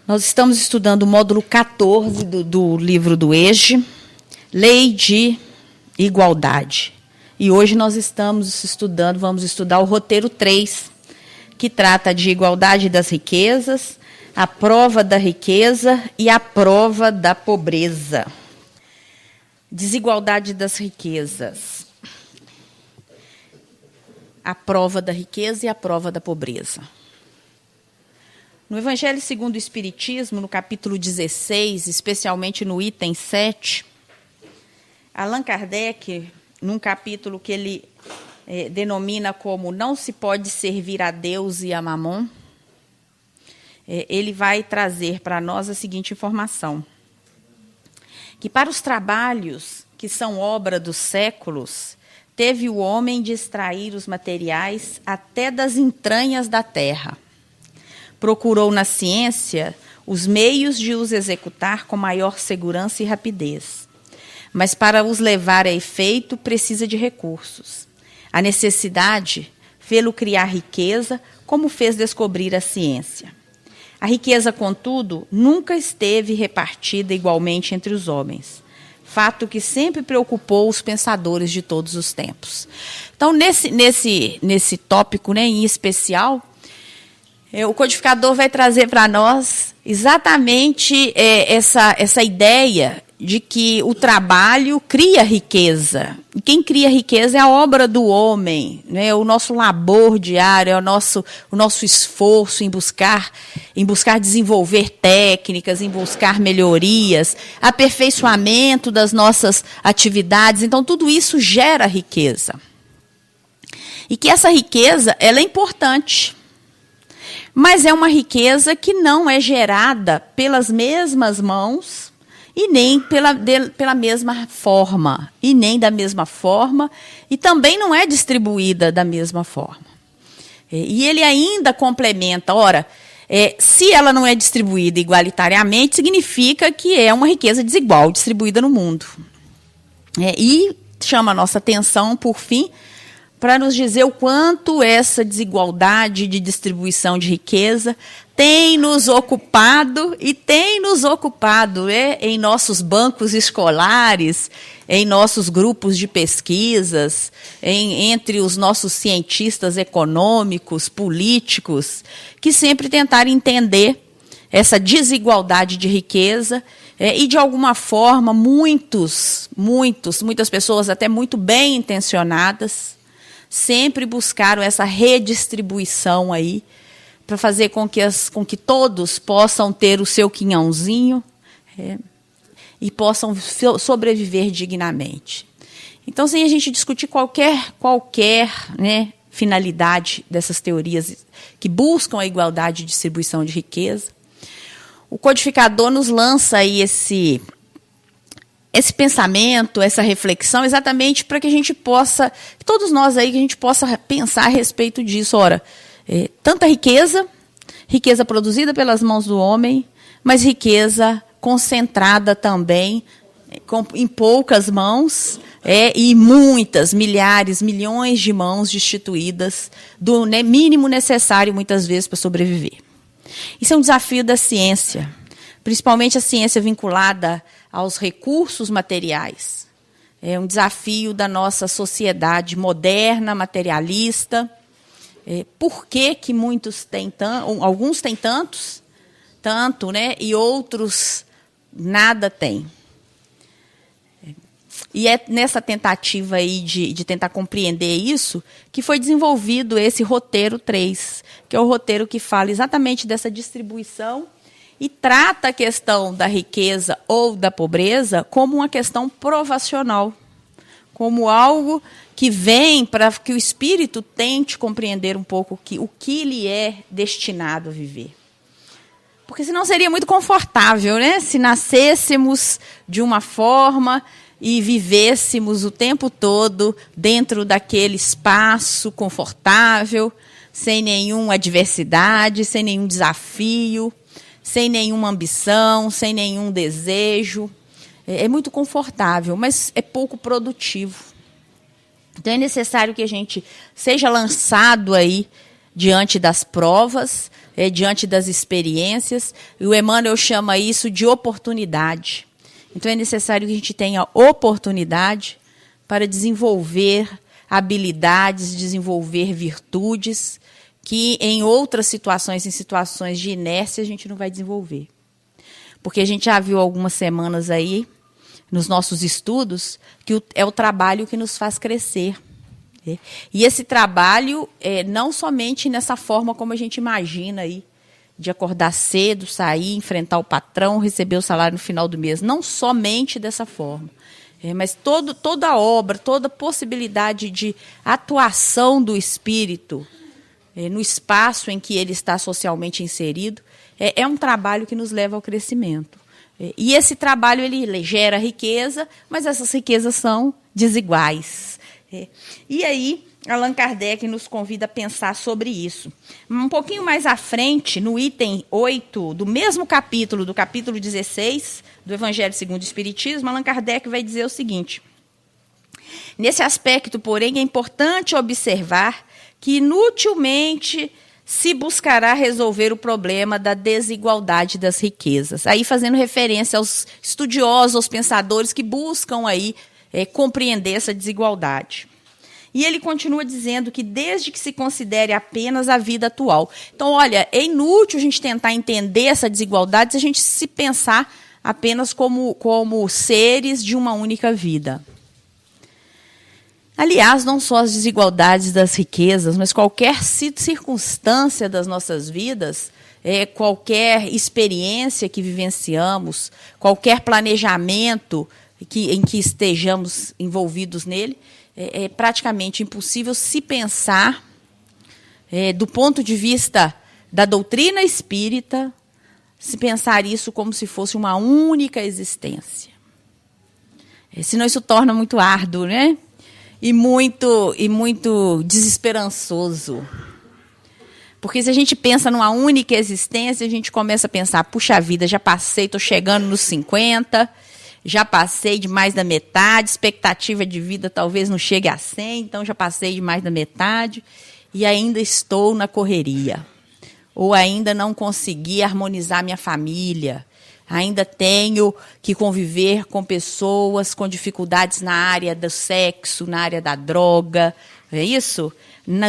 Nós estamos estudando o módulo 14 do livro do EJE, Lei de Igualdade. E hoje nós vamos estudar o roteiro 3, que trata de igualdade das riquezas, a prova da riqueza e a prova da pobreza. Desigualdade das riquezas. A prova da riqueza e a prova da pobreza. No Evangelho segundo o Espiritismo, no capítulo 16, especialmente no item 7, Allan Kardec, num capítulo que ele denomina como Não se pode servir a Deus e a Mamon, ele vai trazer para nós a seguinte informação: que para os trabalhos que são obra dos séculos, teve o homem de extrair os materiais até das entranhas da terra. Procurou na ciência os meios de os executar com maior segurança e rapidez. Mas para os levar a efeito, precisa de recursos. A necessidade fê-lo criar riqueza, como fez descobrir a ciência. A riqueza, contudo, nunca esteve repartida igualmente entre os homens. Fato que sempre preocupou os pensadores de todos os tempos. Então, nesse tópico, em especial, o codificador vai trazer para nós exatamente essa ideia de que o trabalho cria riqueza. E quem cria riqueza é a obra do homem, o nosso labor diário, é o nosso esforço em buscar desenvolver técnicas, em buscar melhorias, aperfeiçoamento das nossas atividades. Então, tudo isso gera riqueza. E que essa riqueza ela é importante. Mas é uma riqueza que não é gerada pelas mesmas mãos e nem pela mesma forma, e nem da mesma forma, e também não é distribuída da mesma forma. E ele ainda complementa, se ela não é distribuída igualitariamente, significa que é uma riqueza desigual distribuída no mundo. E chama a nossa atenção, por fim, para nos dizer o quanto essa desigualdade de distribuição de riqueza tem nos ocupado em nossos bancos escolares, em nossos grupos de pesquisas, entre os nossos cientistas econômicos, políticos, que sempre tentaram entender essa desigualdade de riqueza e, de alguma forma, muitas pessoas, até muito bem intencionadas, sempre buscaram essa redistribuição aí, para fazer com que todos possam ter o seu quinhãozinho e possam sobreviver dignamente. Então, sem a gente discutir qualquer finalidade dessas teorias que buscam a igualdade de distribuição de riqueza, o codificador nos lança aí esse pensamento, essa reflexão, exatamente para que a gente possa, todos nós aí, que a gente possa pensar a respeito disso. Tanta riqueza produzida pelas mãos do homem, mas riqueza concentrada também em poucas mãos e muitas, milhares, milhões de mãos destituídas do mínimo necessário, muitas vezes, para sobreviver. Isso é um desafio da ciência, principalmente a ciência vinculada aos recursos materiais. É um desafio da nossa sociedade moderna, materialista. Por que muitos têm alguns têm tanto, e outros nada têm? E é nessa tentativa aí de tentar compreender isso que foi desenvolvido esse roteiro 3, que é o roteiro que fala exatamente dessa distribuição e trata a questão da riqueza ou da pobreza como uma questão provacional, como algo que vem para que o espírito tente compreender um pouco o que lhe é destinado a viver. Porque senão seria muito confortável, se nascêssemos de uma forma e vivêssemos o tempo todo dentro daquele espaço confortável, sem nenhuma adversidade, sem nenhum desafio, sem nenhuma ambição, sem nenhum desejo. É muito confortável, mas é pouco produtivo. Então é necessário que a gente seja lançado aí diante das provas, diante das experiências. E o Emmanuel chama isso de oportunidade. Então, é necessário que a gente tenha oportunidade para desenvolver habilidades, desenvolver virtudes, que em outras situações, em situações de inércia, a gente não vai desenvolver. Porque a gente já viu algumas semanas aí, nos nossos estudos, que é o trabalho que nos faz crescer. E esse trabalho, não somente nessa forma como a gente imagina aí, de acordar cedo, sair, enfrentar o patrão, receber o salário no final do mês. Não somente dessa forma. Mas toda a obra, toda a possibilidade de atuação do espírito no espaço em que ele está socialmente inserido, é um trabalho que nos leva ao crescimento. E esse trabalho ele gera riqueza, mas essas riquezas são desiguais. E aí, Allan Kardec nos convida a pensar sobre isso. Um pouquinho mais à frente, no item 8 do mesmo capítulo, do capítulo 16, do Evangelho segundo o Espiritismo, Allan Kardec vai dizer o seguinte: nesse aspecto, porém, é importante observar que inutilmente se buscará resolver o problema da desigualdade das riquezas. Aí fazendo referência aos estudiosos, aos pensadores que buscam aí compreender essa desigualdade. E ele continua dizendo que desde que se considere apenas a vida atual. Então, olha, é inútil a gente tentar entender essa desigualdade se a gente se pensar apenas como seres de uma única vida. Aliás, não só as desigualdades das riquezas, mas qualquer circunstância das nossas vidas, qualquer experiência que vivenciamos, qualquer planejamento em que estejamos envolvidos nele, é praticamente impossível se pensar, do ponto de vista da doutrina espírita, se pensar isso como se fosse uma única existência. Senão isso torna muito árduo, né? E muito desesperançoso. Porque se a gente pensa numa única existência, a gente começa a pensar, puxa vida, já passei, estou chegando nos 50, já passei de mais da metade, expectativa de vida talvez não chegue a 100, então já passei de mais da metade e ainda estou na correria. Ou ainda não consegui harmonizar minha família. Ainda tenho que conviver com pessoas com dificuldades na área do sexo, na área da droga, é isso?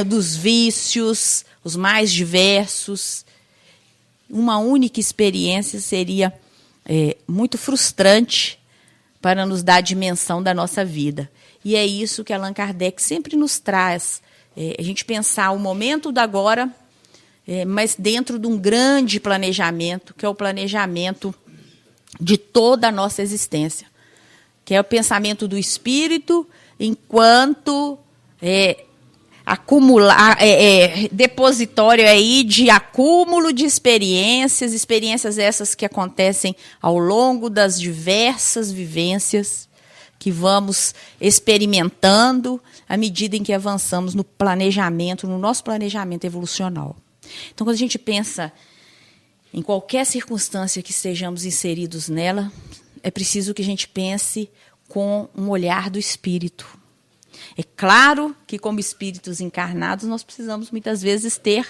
Dos vícios, os mais diversos. Uma única experiência seria muito frustrante para nos dar a dimensão da nossa vida. E é isso que Allan Kardec sempre nos traz. A gente pensar o momento do agora, mas dentro de um grande planejamento, que é o planejamento de toda a nossa existência, que é o pensamento do espírito enquanto depositório aí de acúmulo de experiências essas que acontecem ao longo das diversas vivências que vamos experimentando à medida em que avançamos no planejamento, no nosso planejamento evolucional. Então, quando a gente pensa em qualquer circunstância que estejamos inseridos nela, é preciso que a gente pense com um olhar do espírito. É claro que, como espíritos encarnados, nós precisamos muitas vezes ter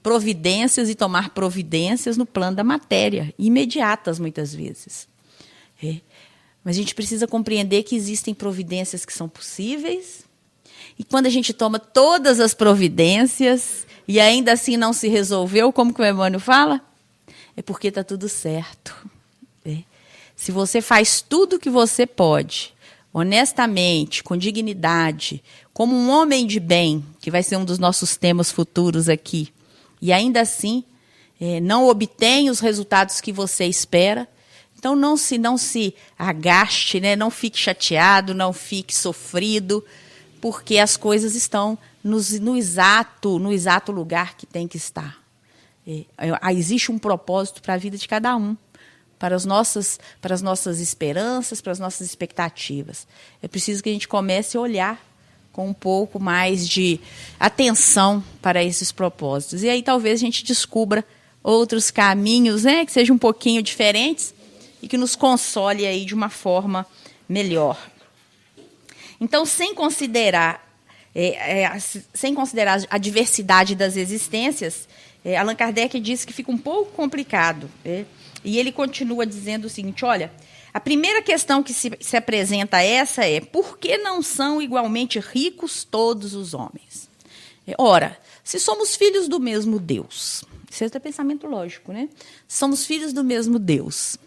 providências e tomar providências no plano da matéria, imediatas muitas vezes. Mas a gente precisa compreender que existem providências que são possíveis, e quando a gente toma todas as providências e ainda assim não se resolveu, como que o Emmanuel fala? É porque está tudo certo. Se você faz tudo o que você pode, honestamente, com dignidade, como um homem de bem, que vai ser um dos nossos temas futuros aqui, e ainda assim não obtém os resultados que você espera, então não se agaste, né? Não fique chateado, não fique sofrido, porque as coisas estão no exato lugar que tem que estar. Existe um propósito para a vida de cada um, para as nossas esperanças, para as nossas expectativas. É preciso que a gente comece a olhar com um pouco mais de atenção para esses propósitos. E aí talvez a gente descubra outros caminhos, né, que sejam um pouquinho diferentes e que nos console aí de uma forma melhor. Então, sem considerar sem considerar a diversidade das existências, Allan Kardec diz que fica um pouco complicado. E ele continua dizendo o seguinte, olha, a primeira questão que se apresenta por que não são igualmente ricos todos os homens? Ora, se somos filhos do mesmo Deus, isso é pensamento lógico, né? Somos filhos do mesmo Deus.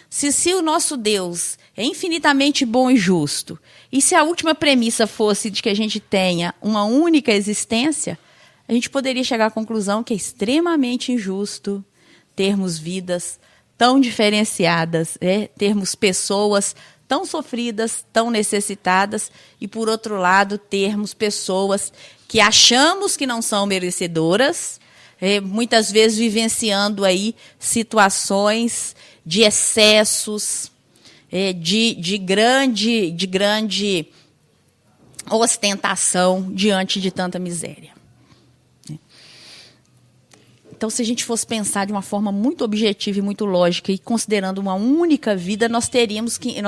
Se o nosso Deus é infinitamente bom e justo, e se a última premissa fosse de que a gente tenha uma única existência, a gente poderia chegar à conclusão que é extremamente injusto termos vidas tão diferenciadas, termos pessoas tão sofridas, tão necessitadas, e, por outro lado, termos pessoas que achamos que não são merecedoras, muitas vezes vivenciando aí situações de excessos, de grande ostentação diante de tanta miséria. Então, se a gente fosse pensar de uma forma muito objetiva e muito lógica e considerando uma única vida, nós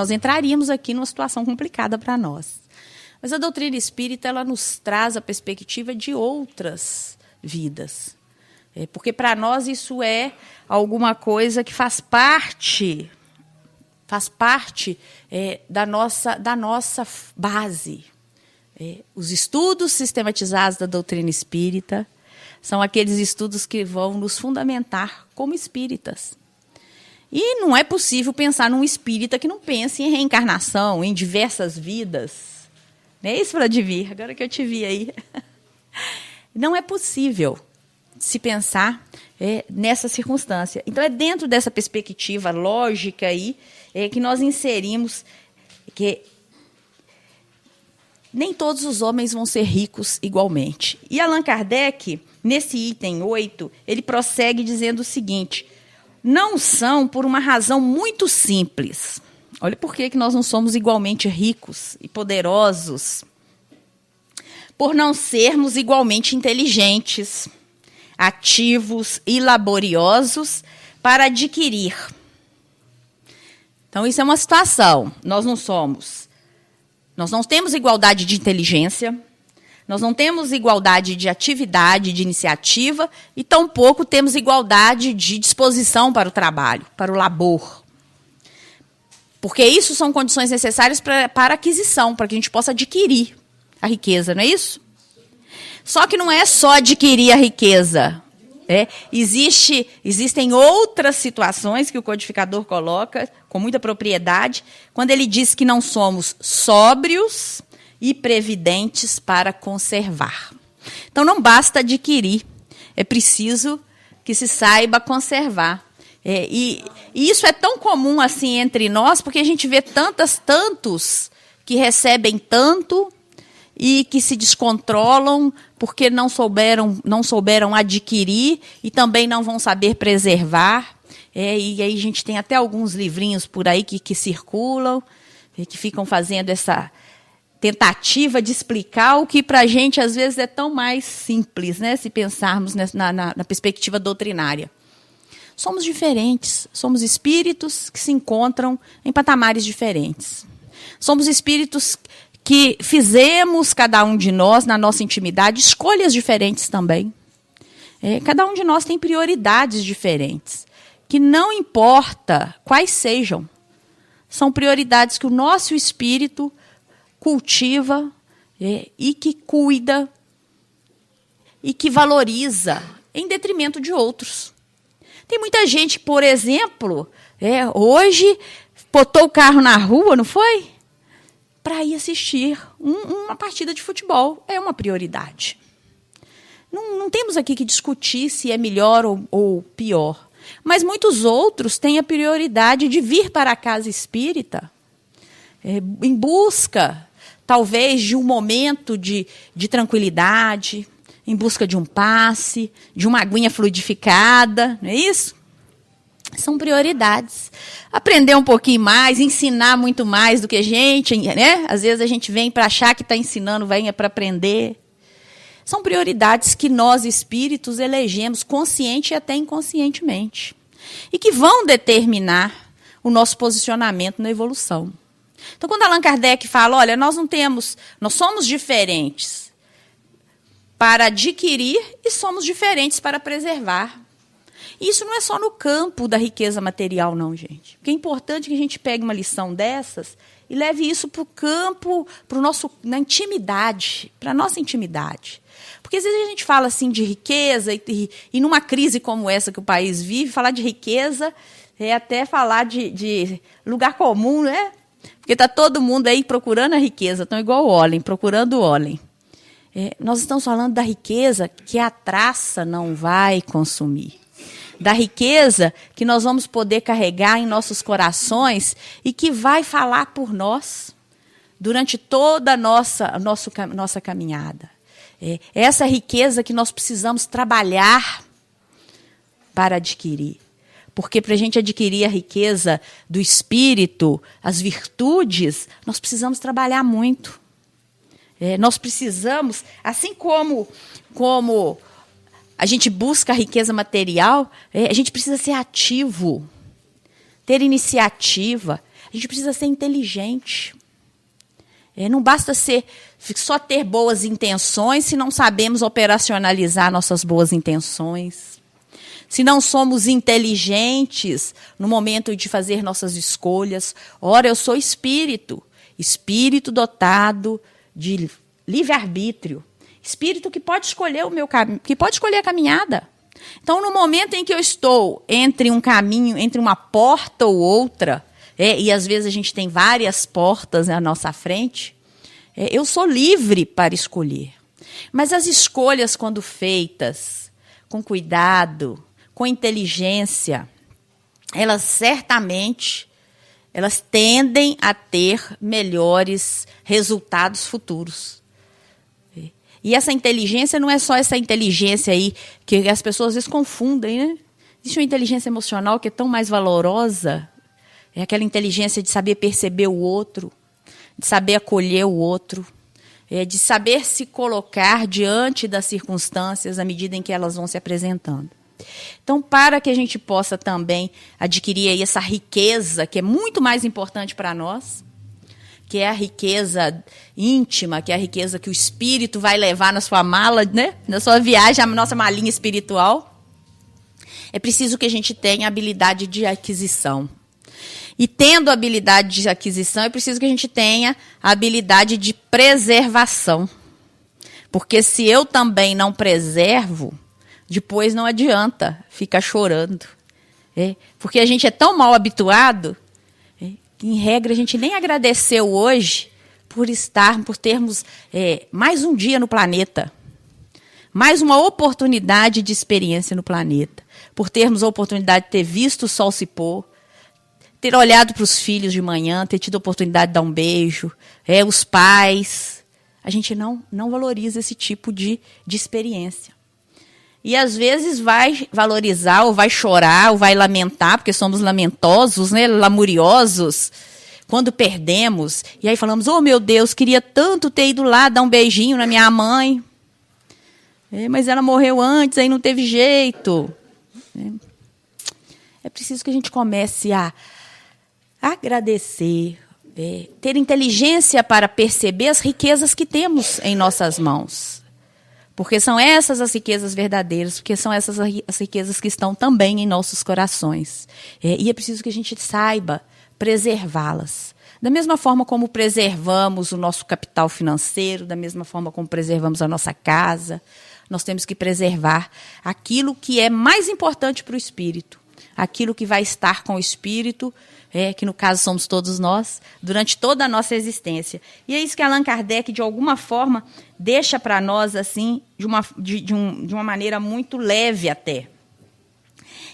entraríamos aqui numa situação complicada para nós. Mas a doutrina espírita, ela nos traz a perspectiva de outras vidas. Porque para nós isso é alguma coisa que faz parte da nossa base. Os estudos sistematizados da doutrina espírita são aqueles estudos que vão nos fundamentar como espíritas. E não é possível pensar num espírita que não pense em reencarnação, em diversas vidas. Não é isso, Vladimir? Agora que eu te vi aí. Não é possível se pensar nessa circunstância. Então, é dentro dessa perspectiva lógica aí que nós inserimos que nem todos os homens vão ser ricos igualmente. E Allan Kardec, nesse item 8, ele prossegue dizendo o seguinte, não são por uma razão muito simples. Olha por que nós não somos igualmente ricos e poderosos. Por não sermos igualmente inteligentes, ativos e laboriosos para adquirir. Então, isso é uma situação. Nós não temos igualdade de inteligência, nós não temos igualdade de atividade, de iniciativa, e tampouco temos igualdade de disposição para o trabalho, para o labor. Porque isso são condições necessárias para aquisição, para que a gente possa adquirir a riqueza, não é isso? Só que não é só adquirir a riqueza. Existem outras situações que o codificador coloca com muita propriedade, quando ele diz que não somos sóbrios e previdentes para conservar. Então, não basta adquirir, é preciso que se saiba conservar. E isso é tão comum assim entre nós, porque a gente vê tantos que recebem tanto e que se descontrolam porque não souberam adquirir e também não vão saber preservar. E aí a gente tem até alguns livrinhos por aí que circulam, que ficam fazendo essa tentativa de explicar o que para a gente às vezes é tão mais simples, né, se pensarmos na perspectiva doutrinária. Somos diferentes, somos espíritos que se encontram em patamares diferentes. Somos espíritos que fizemos, cada um de nós, na nossa intimidade, escolhas diferentes também. Cada um de nós tem prioridades diferentes, que não importa quais sejam, são prioridades que o nosso espírito cultiva e que cuida e que valoriza em detrimento de outros. Tem muita gente, por exemplo, hoje botou o carro na rua, não foi? Para ir assistir uma partida de futebol. É uma prioridade. Não temos aqui que discutir se é melhor ou pior. Mas muitos outros têm a prioridade de vir para a casa espírita em busca, talvez, de um momento de tranquilidade, em busca de um passe, de uma aguinha fluidificada, não é isso? São prioridades. Aprender um pouquinho mais, ensinar muito mais do que a gente, né? Às vezes a gente vem para achar que está ensinando, vem para aprender. São prioridades que nós, espíritos, elegemos consciente e até inconscientemente. E que vão determinar o nosso posicionamento na evolução. Então, quando Allan Kardec fala, olha, nós somos diferentes, para adquirir e somos diferentes para preservar. Isso não é só no campo da riqueza material, não, gente. Porque é importante que a gente pegue uma lição dessas e leve isso para o campo, na intimidade, para a nossa intimidade. Porque às vezes a gente fala assim de riqueza e numa crise como essa que o país vive, falar de riqueza é até falar de lugar comum, né? Porque está todo mundo aí procurando a riqueza, estão igual o Olem, procurando o Olem. Nós estamos falando da riqueza que a traça não vai consumir. Da riqueza que nós vamos poder carregar em nossos corações e que vai falar por nós durante toda a nossa caminhada. Essa riqueza que nós precisamos trabalhar para adquirir. Porque para a gente adquirir a riqueza do espírito, as virtudes, nós precisamos trabalhar muito. Nós precisamos, assim como a gente busca a riqueza material, a gente precisa ser ativo, ter iniciativa, a gente precisa ser inteligente. Não basta só ter boas intenções se não sabemos operacionalizar nossas boas intenções. Se não somos inteligentes no momento de fazer nossas escolhas. Ora, eu sou espírito dotado de livre-arbítrio. Espírito que pode escolher o meu caminho, que pode escolher a caminhada. Então, no momento em que eu estou entre um caminho, entre uma porta ou outra, e às vezes a gente tem várias portas à nossa frente, eu sou livre para escolher. Mas as escolhas, quando feitas com cuidado, com inteligência, elas certamente tendem a ter melhores resultados futuros. E essa inteligência não é só essa inteligência aí que as pessoas às vezes confundem, né? Existe uma inteligência emocional que é tão mais valorosa. É aquela inteligência de saber perceber o outro, de saber acolher o outro, de saber se colocar diante das circunstâncias à medida em que elas vão se apresentando. Então, para que a gente possa também adquirir aí essa riqueza, que é muito mais importante para nós, que é a riqueza íntima, que é a riqueza que o espírito vai levar na sua mala, né? Na sua viagem, a nossa malinha espiritual, é preciso que a gente tenha habilidade de aquisição. E tendo habilidade de aquisição, é preciso que a gente tenha a habilidade de preservação. Porque se eu também não preservo, depois não adianta ficar chorando. Porque a gente é tão mal habituado, que, em regra, a gente nem agradeceu hoje por termos mais um dia no planeta. Mais uma oportunidade de experiência no planeta. Por termos a oportunidade de ter visto o sol se pôr, ter olhado para os filhos de manhã, ter tido a oportunidade de dar um beijo, os pais. A gente não valoriza esse tipo de experiência. E, às vezes, vai valorizar, ou vai chorar, ou vai lamentar, porque somos lamentosos, né, lamuriosos, quando perdemos. E aí falamos, oh, meu Deus, queria tanto ter ido lá dar um beijinho na minha mãe. Mas ela morreu antes, aí não teve jeito. É preciso que a gente comece a agradecer, ter inteligência para perceber as riquezas que temos em nossas mãos. Porque são essas as riquezas verdadeiras, porque são essas as riquezas que estão também em nossos corações. E é preciso que a gente saiba preservá-las. Da mesma forma como preservamos o nosso capital financeiro, da mesma forma como preservamos a nossa casa, nós temos que preservar aquilo que é mais importante para o espírito, aquilo que vai estar com o espírito, que no caso somos todos nós, durante toda a nossa existência. E é isso que Allan Kardec, de alguma forma, deixa para nós assim, de uma maneira muito leve até.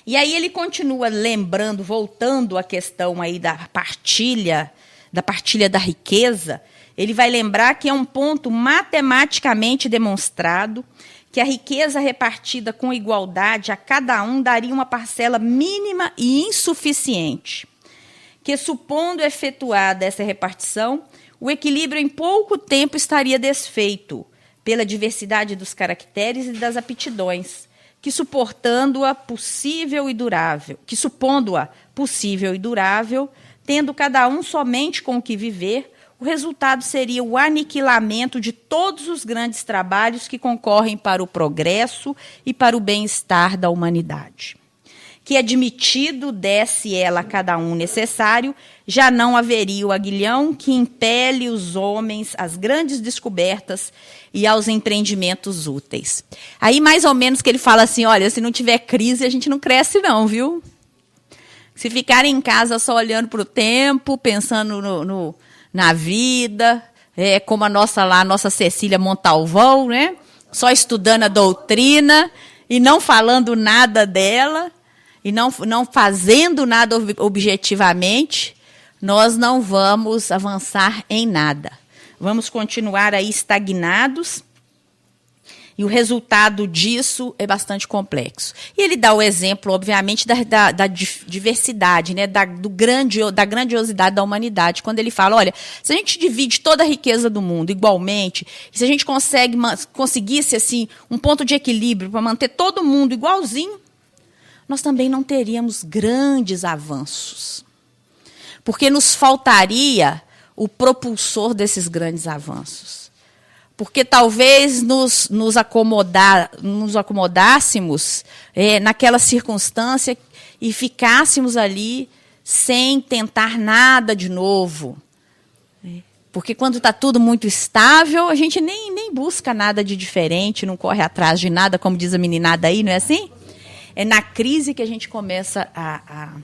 E aí ele continua lembrando, voltando à questão aí da partilha da riqueza, ele vai lembrar que é um ponto matematicamente demonstrado que a riqueza repartida com igualdade a cada um daria uma parcela mínima e insuficiente, que, supondo efetuada essa repartição, o equilíbrio em pouco tempo estaria desfeito pela diversidade dos caracteres e das aptidões, que supondo-a possível e durável, tendo cada um somente com o que viver, o resultado seria o aniquilamento de todos os grandes trabalhos que concorrem para o progresso e para o bem-estar da humanidade. Que admitido desse ela a cada um necessário, já não haveria o aguilhão que impele os homens às grandes descobertas e aos empreendimentos úteis. Aí, mais ou menos, que ele fala assim, olha, se não tiver crise, a gente não cresce não, viu? Se ficarem em casa só olhando para o tempo, pensando na vida, como a nossa Cecília Montalvão, né? Só estudando a doutrina e não falando nada dela, e não fazendo nada objetivamente, nós não vamos avançar em nada. Vamos continuar aí estagnados, e o resultado disso é bastante complexo. E ele dá o exemplo, obviamente, da diversidade, né, da grandiosidade da humanidade, quando ele fala, olha, se a gente divide toda a riqueza do mundo igualmente, se a gente conseguisse assim, um ponto de equilíbrio para manter todo mundo igualzinho, nós também não teríamos grandes avanços. Porque nos faltaria o propulsor desses grandes avanços. Porque talvez nos acomodássemos naquela circunstância e ficássemos ali sem tentar nada de novo. Porque quando está tudo muito estável, a gente nem busca nada de diferente, não corre atrás de nada, como diz a meninada aí, não é assim? É na crise que a gente começa a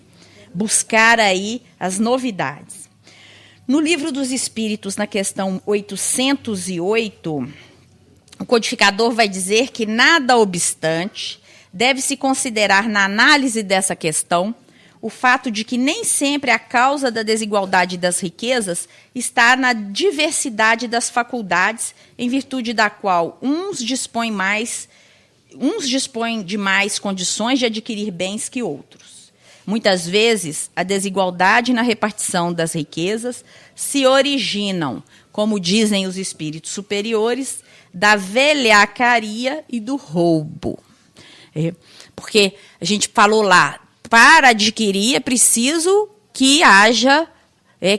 buscar aí as novidades. No Livro dos Espíritos, na questão 808, o codificador vai dizer que, nada obstante, deve-se considerar na análise dessa questão o fato de que nem sempre a causa da desigualdade das riquezas está na diversidade das faculdades, em virtude da qual uns dispõem de mais condições de adquirir bens que outros. Muitas vezes, a desigualdade na repartição das riquezas se originam, como dizem os espíritos superiores, da velhacaria e do roubo. Porque a gente falou lá, para adquirir é preciso que haja,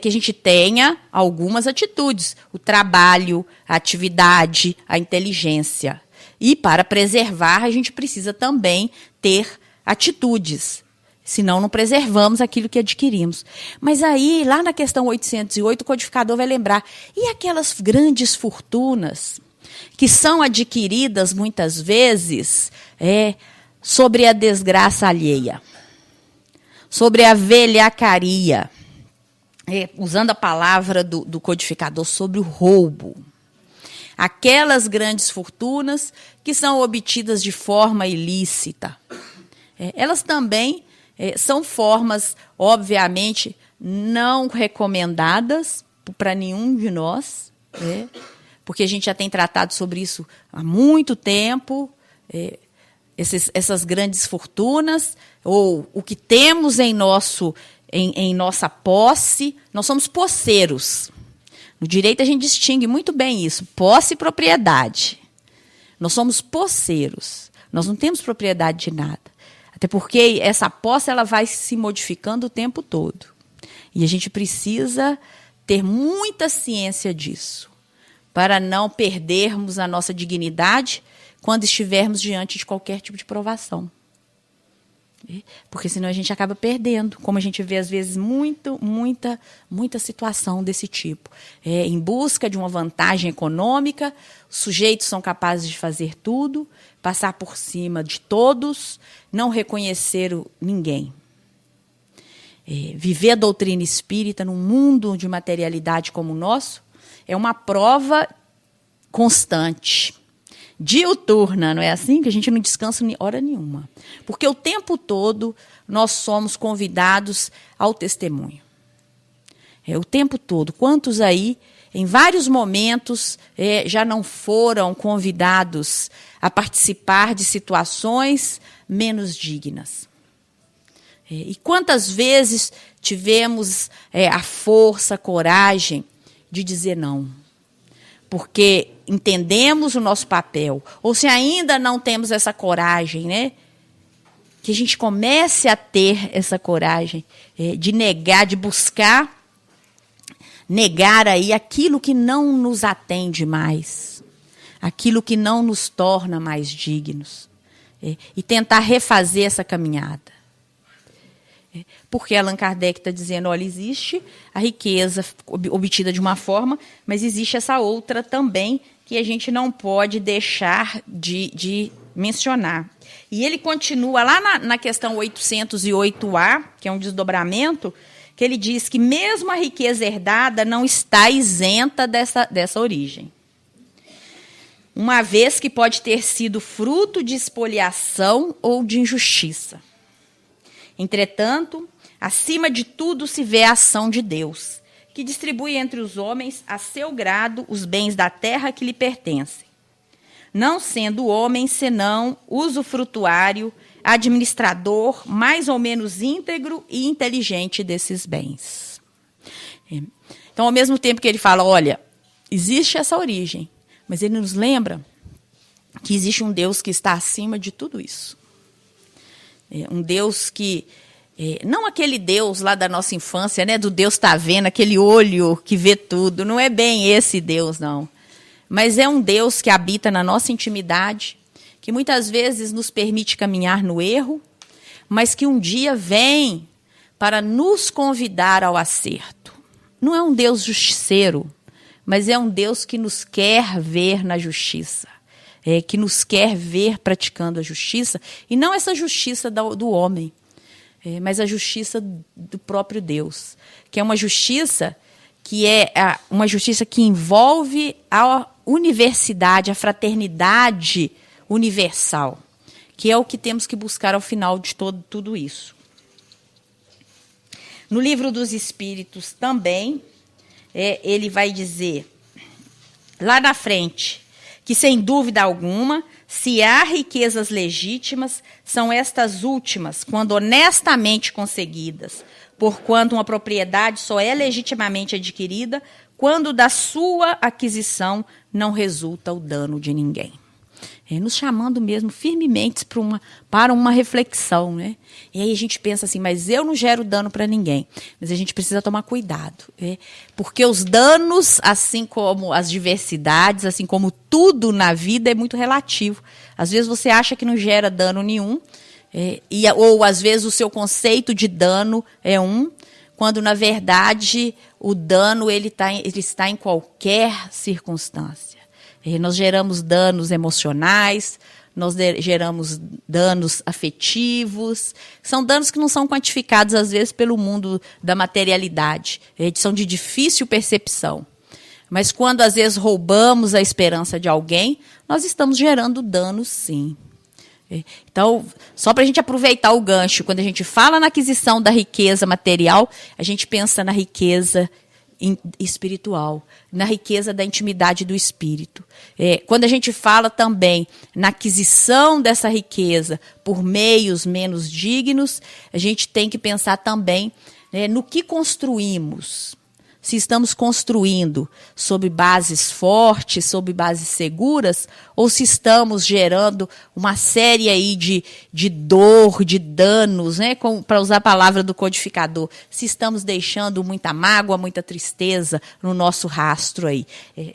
que a gente tenha algumas atitudes. O trabalho, a atividade, a inteligência. E para preservar, a gente precisa também ter atitudes. Senão não preservamos aquilo que adquirimos. Mas aí, lá na questão 808, o codificador vai lembrar, e aquelas grandes fortunas que são adquiridas, muitas vezes, sobre a desgraça alheia, sobre a velhacaria, usando a palavra do codificador, sobre o roubo. Aquelas grandes fortunas que são obtidas de forma ilícita. Elas também são formas, obviamente, não recomendadas para nenhum de nós, porque a gente já tem tratado sobre isso há muito tempo, essas grandes fortunas, ou o que temos em nossa posse, nós somos posseiros. No direito a gente distingue muito bem isso, posse e propriedade. Nós somos posseiros, nós não temos propriedade de nada. Até porque essa posse ela vai se modificando o tempo todo. E a gente precisa ter muita ciência disso, para não perdermos a nossa dignidade quando estivermos diante de qualquer tipo de provação. Porque senão a gente acaba perdendo, como a gente vê às vezes muita situação desse tipo. Em busca de uma vantagem econômica, os sujeitos são capazes de fazer tudo, passar por cima de todos, não reconhecer ninguém. Viver a doutrina espírita num mundo de materialidade como o nosso é uma prova constante, diuturna, não é assim? Que a gente não descansa hora nenhuma. Porque o tempo todo nós somos convidados ao testemunho. O tempo todo. Quantos aí, em vários momentos, já não foram convidados a participar de situações menos dignas? E quantas vezes tivemos a força, a coragem de dizer não? Porque entendemos o nosso papel. Ou se ainda não temos essa coragem, né? Que a gente comece a ter essa coragem de negar, de buscar negar aí aquilo que não nos atende mais, aquilo que não nos torna mais dignos, e tentar refazer essa caminhada. Porque Allan Kardec está dizendo, olha, existe a riqueza obtida de uma forma, mas existe essa outra também que a gente não pode deixar de mencionar. E ele continua lá na questão 808A, que é um desdobramento, que ele diz que mesmo a riqueza herdada não está isenta dessa origem. Uma vez que pode ter sido fruto de espoliação ou de injustiça. Entretanto, acima de tudo se vê a ação de Deus, que distribui entre os homens a seu grado os bens da terra que lhe pertencem, não sendo o homem senão usufrutuário, administrador mais ou menos íntegro e inteligente desses bens. Então, ao mesmo tempo que ele fala, olha, existe essa origem, mas ele nos lembra que existe um Deus que está acima de tudo isso. Um Deus que, não aquele Deus lá da nossa infância, né, do Deus está vendo, aquele olho que vê tudo, não é bem esse Deus, não. Mas é um Deus que habita na nossa intimidade, que muitas vezes nos permite caminhar no erro, mas que um dia vem para nos convidar ao acerto. Não é um Deus justiceiro, mas é um Deus que nos quer ver na justiça, que nos quer ver praticando a justiça, e não essa justiça do homem, mas a justiça do próprio Deus, que é uma justiça que envolve a universidade, a fraternidade universal, que é o que temos que buscar ao final de tudo isso. No Livro dos Espíritos também, ele vai dizer, lá na frente, que sem dúvida alguma, se há riquezas legítimas, são estas últimas, quando honestamente conseguidas, porquanto uma propriedade só é legitimamente adquirida quando da sua aquisição não resulta o dano de ninguém. Nos chamando mesmo firmemente para uma reflexão, né? E aí a gente pensa assim, mas eu não gero dano para ninguém. Mas a gente precisa tomar cuidado, porque os danos, assim como as diversidades, assim como tudo na vida, é muito relativo. Às vezes você acha que não gera dano nenhum, ou às vezes o seu conceito de dano é quando na verdade o dano ele está em qualquer circunstância. Nós geramos danos emocionais, nós geramos danos afetivos, são danos que não são quantificados, às vezes, pelo mundo da materialidade, são de difícil percepção. Mas quando, às vezes, roubamos a esperança de alguém, nós estamos gerando danos, sim. Então, só para a gente aproveitar o gancho, quando a gente fala na aquisição da riqueza material, a gente pensa na riqueza espiritual, na riqueza da intimidade do espírito. Quando a gente fala também na aquisição dessa riqueza por meios menos dignos, a gente tem que pensar também no que construímos. Se estamos construindo sobre bases fortes, sobre bases seguras, ou se estamos gerando uma série aí de dor, de danos, né? Para usar a palavra do codificador, se estamos deixando muita mágoa, muita tristeza no nosso rastro aí.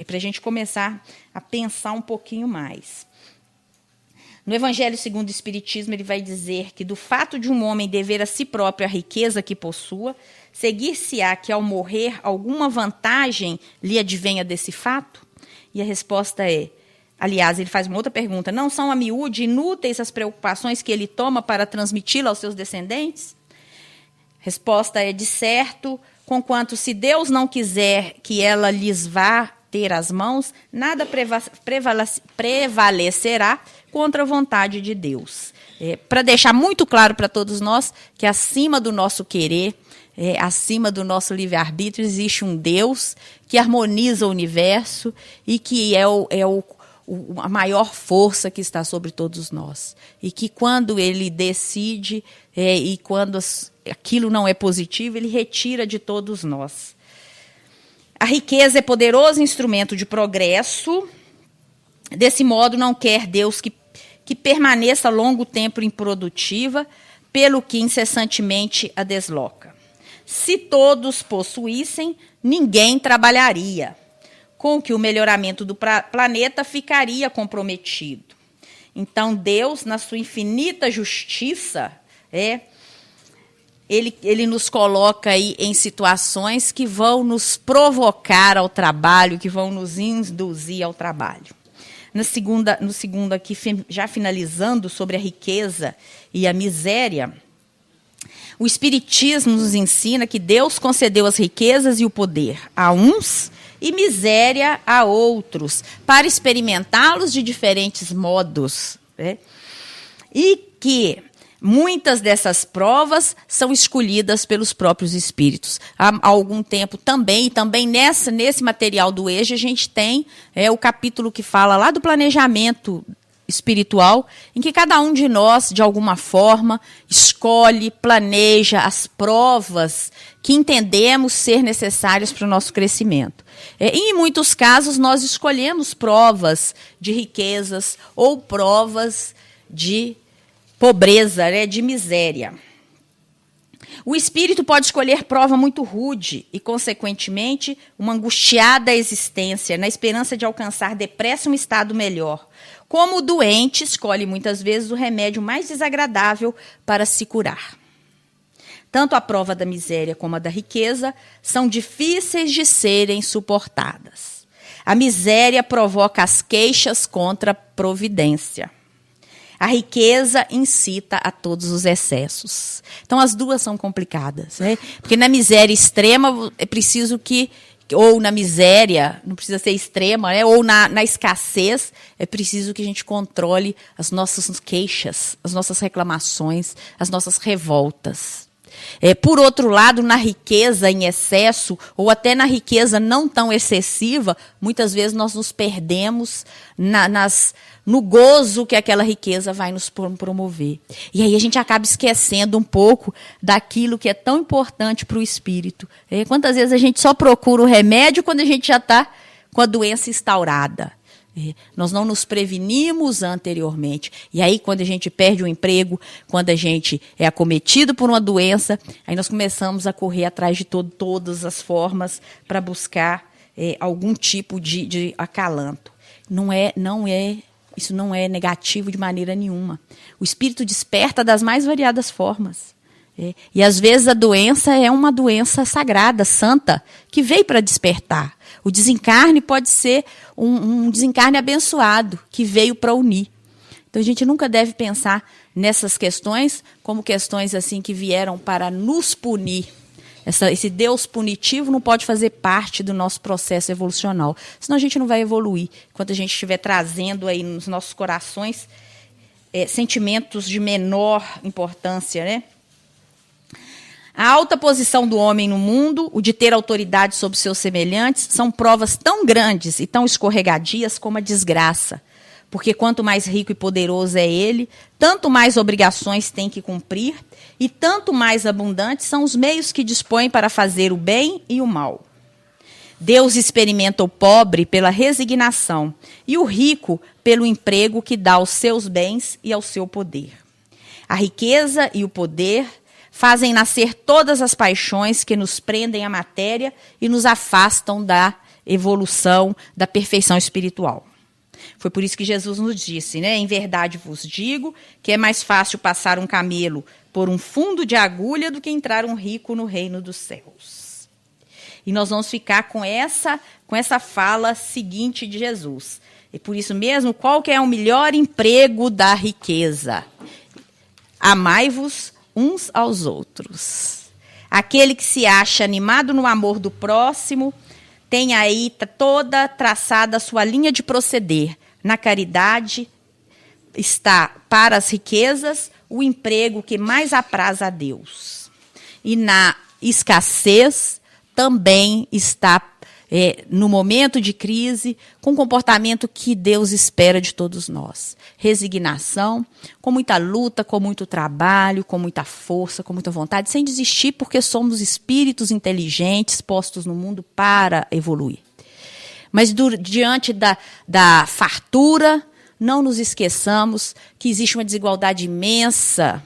Para a gente começar a pensar um pouquinho mais. No Evangelho segundo o Espiritismo, ele vai dizer que do fato de um homem dever a si próprio a riqueza que possua, seguir-se-á que, ao morrer, alguma vantagem lhe advenha desse fato? E a resposta aliás, ele faz uma outra pergunta, não são a miúde inúteis as preocupações que ele toma para transmiti-la aos seus descendentes? Resposta de certo, conquanto se Deus não quiser que ela lhes vá ter as mãos, nada prevalecerá contra a vontade de Deus. Para deixar muito claro para todos nós que acima do nosso querer, acima do nosso livre-arbítrio, existe um Deus que harmoniza o universo e que é a maior força que está sobre todos nós. E que quando ele decide e quando aquilo não é positivo, ele retira de todos nós. A riqueza é poderoso instrumento de progresso. Desse modo, não quer Deus que permaneça longo tempo improdutiva, pelo que incessantemente a desloca. Se todos possuíssem, ninguém trabalharia, com que o melhoramento do planeta ficaria comprometido. Então, Deus, na sua infinita justiça, Ele nos coloca aí em situações que vão nos provocar ao trabalho, que vão nos induzir ao trabalho. No segundo aqui, já finalizando sobre a riqueza e a miséria, o Espiritismo nos ensina que Deus concedeu as riquezas e o poder a uns e miséria a outros, para experimentá-los de diferentes modos. E que muitas dessas provas são escolhidas pelos próprios espíritos. Há algum tempo também nesse material do EJA, a gente tem o capítulo que fala lá do planejamento espiritual, em que cada um de nós, de alguma forma, escolhe, planeja as provas que entendemos ser necessárias para o nosso crescimento. E, em muitos casos, nós escolhemos provas de riquezas ou provas de pobreza, de miséria. O espírito pode escolher prova muito rude e, consequentemente, uma angustiada existência, na esperança de alcançar depressa um estado melhor. Como o doente escolhe muitas vezes o remédio mais desagradável para se curar. Tanto a prova da miséria como a da riqueza são difíceis de serem suportadas. A miséria provoca as queixas contra a providência. A riqueza incita a todos os excessos. Então, as duas são complicadas, Porque na miséria extrema é preciso que, ou na miséria, não precisa ser extrema, ou na escassez, é preciso que a gente controle as nossas queixas, as nossas reclamações, as nossas revoltas. Por outro lado, na riqueza em excesso, ou até na riqueza não tão excessiva, muitas vezes nós nos perdemos no gozo que aquela riqueza vai nos promover. E aí a gente acaba esquecendo um pouco daquilo que é tão importante para o espírito. Quantas vezes a gente só procura o remédio quando a gente já está com a doença instaurada? Nós não nos prevenimos anteriormente. E aí, quando a gente perde o emprego, quando a gente é acometido por uma doença, aí nós começamos a correr atrás de todas as formas para buscar algum tipo de acalanto. Isso não é negativo de maneira nenhuma. O espírito desperta das mais variadas formas. E às vezes a doença é uma doença sagrada, santa, que veio para despertar. O desencarne pode ser um desencarne abençoado, que veio para unir. Então a gente nunca deve pensar nessas questões como questões assim que vieram para nos punir. Esse Deus punitivo não pode fazer parte do nosso processo evolucional, senão a gente não vai evoluir. Enquanto a gente estiver trazendo aí nos nossos corações sentimentos de menor importância, A alta posição do homem no mundo, o de ter autoridade sobre seus semelhantes, são provas tão grandes e tão escorregadias como a desgraça. Porque quanto mais rico e poderoso é ele, tanto mais obrigações tem que cumprir e tanto mais abundantes são os meios que dispõe para fazer o bem e o mal. Deus experimenta o pobre pela resignação e o rico pelo emprego que dá aos seus bens e ao seu poder. A riqueza e o poder fazem nascer todas as paixões que nos prendem à matéria e nos afastam da evolução, da perfeição espiritual. Foi por isso que Jesus nos disse, em verdade vos digo que é mais fácil passar um camelo por um fundo de agulha do que entrar um rico no reino dos céus. E nós vamos ficar com essa fala seguinte de Jesus. E por isso mesmo, qual que é o melhor emprego da riqueza? Amai-vos uns aos outros. Aquele que se acha animado no amor do próximo tem aí toda traçada a sua linha de proceder. Na caridade está para as riquezas o emprego que mais apraz a Deus. E na escassez também está, no momento de crise, com o comportamento que Deus espera de todos nós. Resignação, com muita luta, com muito trabalho, com muita força, com muita vontade, sem desistir, porque somos espíritos inteligentes postos no mundo para evoluir. Mas diante da fartura, não nos esqueçamos que existe uma desigualdade imensa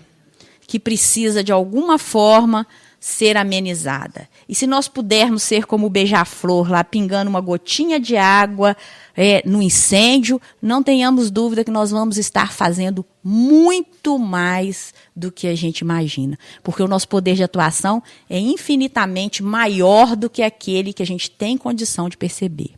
que precisa, de alguma forma, ser amenizada. E se nós pudermos ser como o beija-flor, lá pingando uma gotinha de água no incêndio, não tenhamos dúvida que nós vamos estar fazendo muito mais do que a gente imagina. Porque o nosso poder de atuação é infinitamente maior do que aquele que a gente tem condição de perceber.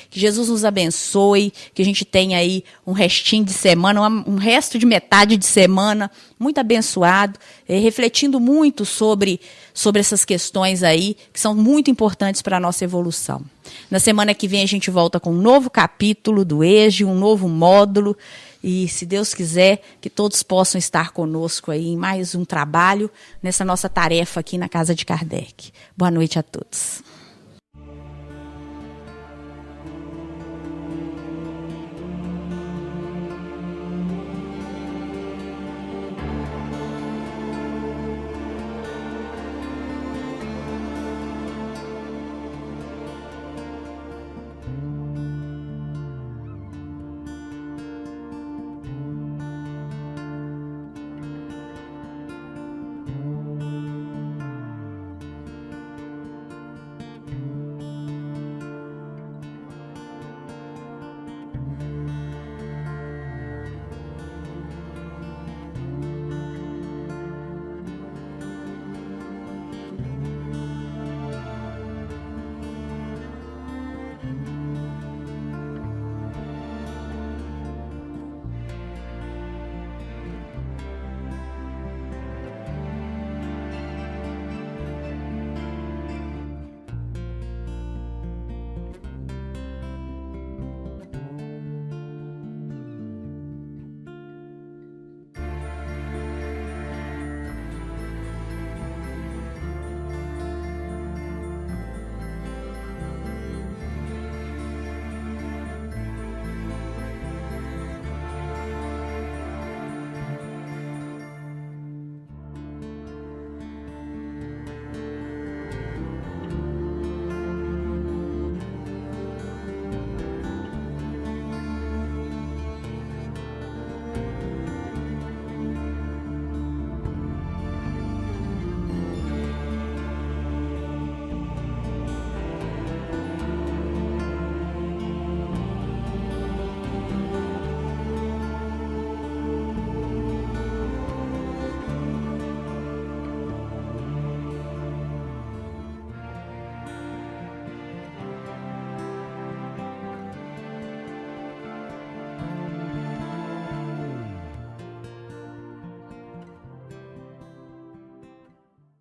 Que Jesus nos abençoe, que a gente tenha aí um restinho de semana, um resto de metade de semana muito abençoado, refletindo muito sobre essas questões aí, que são muito importantes para a nossa evolução. Na semana que vem a gente volta com um novo capítulo do EJE, um novo módulo, e se Deus quiser, que todos possam estar conosco aí em mais um trabalho, nessa nossa tarefa aqui na Casa de Kardec. Boa noite a todos.